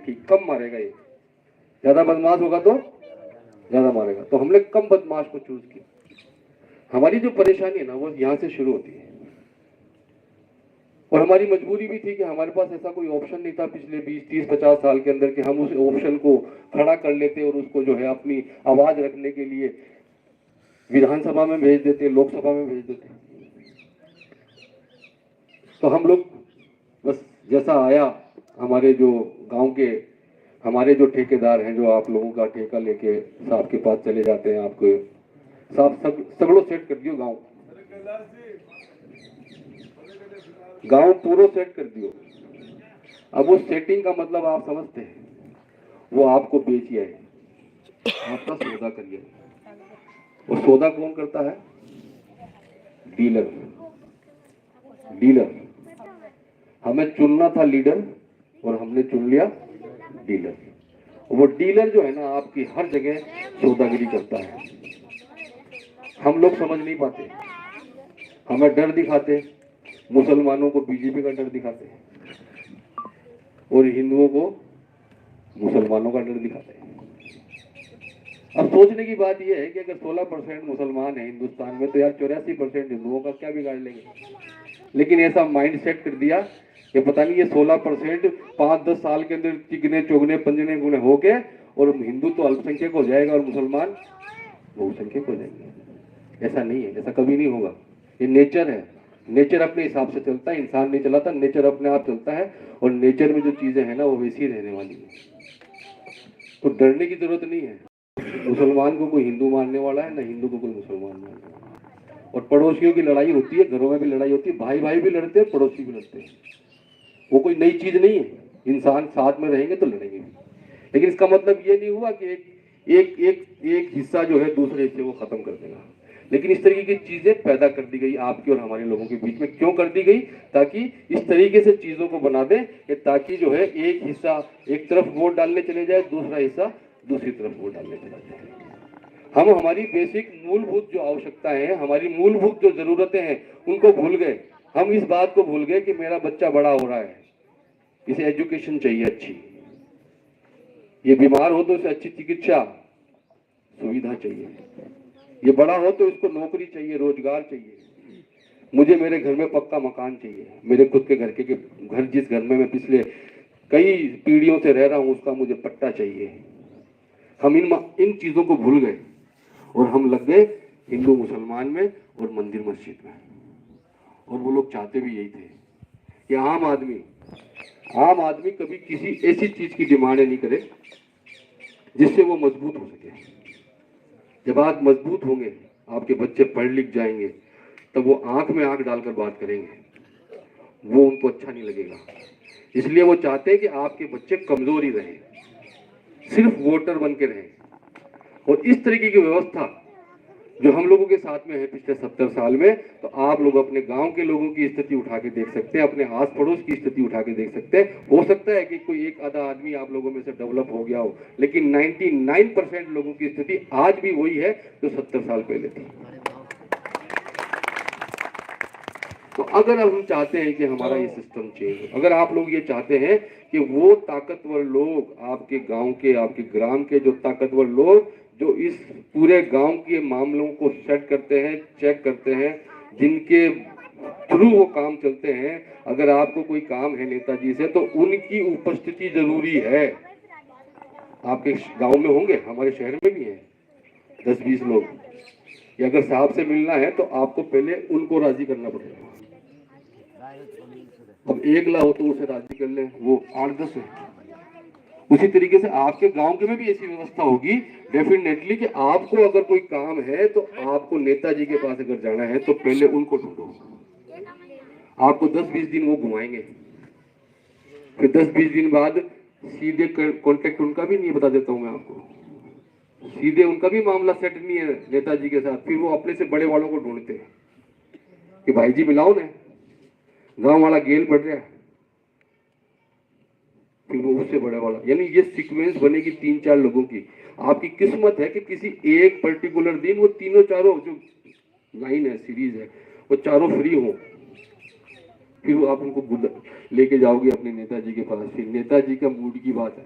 ठीक, कम मारेगा ये, ज्यादा बदमाश होगा तो ज्यादा मारेगा। तो हमने कम बदमाश को चूज किया। हमारी जो परेशानी है ना वो यहाँ से शुरू होती है, और हमारी मजबूरी भी थी कि हमारे पास ऐसा कोई ऑप्शन नहीं था पिछले 20, 30, 50 साल के अंदर कि हम उस ऑप्शन को खड़ा कर लेते और उसको जो है अपनी आवाज रखने के लिए विधानसभा में भेज देते, लोकसभा में भेज देते। तो हम लोग बस जैसा आया, हमारे जो गांव के हमारे जो ठेकेदार हैं, जो आप लोगों का ठेका लेके साहब के पास चले जाते हैं, आपको साहब सगड़ो सेट कर दियो, गांव पूरा सेट कर दियो। अब वो सेटिंग का मतलब आप समझते हैं, वो आपको बेचिए, आपका सौदा करिए। और सौदा कौन करता है? डीलर। डीलर, हमें चुनना था लीडर और हमने चुन लिया डीलर। वो डीलर जो है ना आपकी हर जगह सौदागिरी करता है। हम लोग समझ नहीं पाते, हमें डर दिखाते, मुसलमानों को बीजेपी का डर दिखाते और हिंदुओं को मुसलमानों का डर दिखाते हैं। अब सोचने की बात यह है कि अगर 16% मुसलमान है हिंदुस्तान में, तो यार 84% हिंदुओं का क्या बिगाड़ लेंगे। लेकिन ऐसा माइंड सेट कर दिया कि पता नहीं ये 16% 5-10 साल के अंदर चिकने चौगने पंजने गुने हो गए और हिंदू तो अल्पसंख्यक हो जाएगा और मुसलमान बहुसंख्यक हो जाएंगे। ऐसा नहीं है, ऐसा कभी नहीं होगा। ये नेचर है, नेचर अपने हिसाब से चलता है, इंसान नहीं चलाता, नेचर अपने आप चलता है। और नेचर में जो चीजें हैं ना वो वैसी रहने वाली है, तो डरने की जरूरत नहीं है। मुसलमान को कोई हिंदू मानने वाला है ना, हिंदू को कोई मुसलमान मानने वाला है। और पड़ोसियों की लड़ाई होती है, घरों में भी लड़ाई होती है, भाई भाई भी लड़ते हैं, पड़ोसी भी लड़ते हैं। वो कोई नई चीज नहीं है, इंसान साथ में रहेंगे तो लड़ेंगे भी। लेकिन इसका मतलब ये नहीं हुआ कि एक हिस्सा जो है दूसरे हिस्से को खत्म कर देगा। लेकिन इस तरीके की चीजें पैदा कर दी गई आपके और हमारे लोगों के बीच में। क्यों कर दी गई? ताकि इस तरीके से चीजों को बना दें कि ताकि जो है एक हिस्सा एक तरफ वोट डालने चले जाए, दूसरा हिस्सा दूसरी तरफ वोट डालने चला जाए। हम हमारी बेसिक मूलभूत जो आवश्यकताएं हैं, हमारी मूलभूत जो जरूरतें हैं, उनको भूल गए। हम इस बात को भूल गए कि मेरा बच्चा बड़ा हो रहा है, इसे एजुकेशन चाहिए अच्छी, ये बीमार हो तो इसे अच्छी चिकित्सा सुविधा चाहिए, ये बड़ा हो तो इसको नौकरी चाहिए, रोजगार चाहिए, मुझे मेरे घर में पक्का मकान चाहिए, मेरे खुद के घर के घर जिस घर में मैं पिछले कई पीढ़ियों से रह रहा हूं उसका मुझे पट्टा चाहिए। हम इन चीजों को भूल गए और हम लग गए हिंदू मुसलमान में और मंदिर मस्जिद में। और वो लोग चाहते भी यही थे कि आम आदमी कभी किसी ऐसी चीज की डिमांड नहीं करे जिससे वो मजबूत हो सके। जब आप मजबूत होंगे, आपके बच्चे पढ़ लिख जाएंगे, तब वो आंख में आंख डालकर बात करेंगे, वो उनको अच्छा नहीं लगेगा। इसलिए वो चाहते हैं कि आपके बच्चे कमजोर ही रहें, सिर्फ वोटर बन के रहें। और इस तरीके की व्यवस्था जो हम लोगों के साथ में है पिछले 70 साल में, तो आप लोग अपने गांव के लोगों की स्थिति उठा के देख सकते हैं, अपने आस पड़ोस की स्थिति उठा के देख सकते हैं। हो सकता है कि कोई एक आधा आदमी आप लोगों में से डेवलप हो गया हो, लेकिन 99% लोगों की स्थिति आज भी वही है जो 70 साल पहले थी। तो अगर हम चाहते हैं कि हमारा ये सिस्टम चेंज हो, अगर आप लोग ये चाहते हैं कि वो ताकतवर लोग आपके गांव के, आपके ग्राम के जो ताकतवर लोग जो इस पूरे गांव के मामलों को सेट करते हैं, चेक करते हैं, जिनके थ्रू वो काम चलते हैं, अगर आपको कोई काम है नेताजी से तो उनकी उपस्थिति जरूरी है। आपके गांव में होंगे, हमारे शहर में भी है 10-20 लोग, या अगर साहब से मिलना है तो आपको पहले उनको राजी करना पड़ेगा। अब 1 लाख हो तो उसे राजी कर ले, वो 8-10 है। उसी तरीके से आपके गांव के में भी ऐसी व्यवस्था होगी डेफिनेटली कि आपको अगर कोई काम है तो आपको नेताजी के पास अगर जाना है तो पहले उनको ढूंढो। आपको 10-20 दिन वो घुमाएंगे, फिर 10-20 दिन बाद सीधे कांटेक्ट उनका भी नहीं, बता देता हूं मैं आपको, सीधे उनका भी मामला सेट नहीं है नेताजी के साथ। फिर वो अपने से बड़े वालों को ढूंढते हैं कि भाई जी मिलाओ ने, गांव वाला गेल बढ़ रहा है, फिर वो उससे बड़े वाला, यानी ये सीक्वेंस बनेगी 3-4 लोगों की। आपकी किस्मत है कि किसी एक पर्टिकुलर दिन वो तीनों चारों जो लाइन है, सीरीज है, वो चारों फ्री हो, फिर वो आप उनको लेके जाओगे अपने नेताजी के पास। फिर नेताजी का मूड की बात है।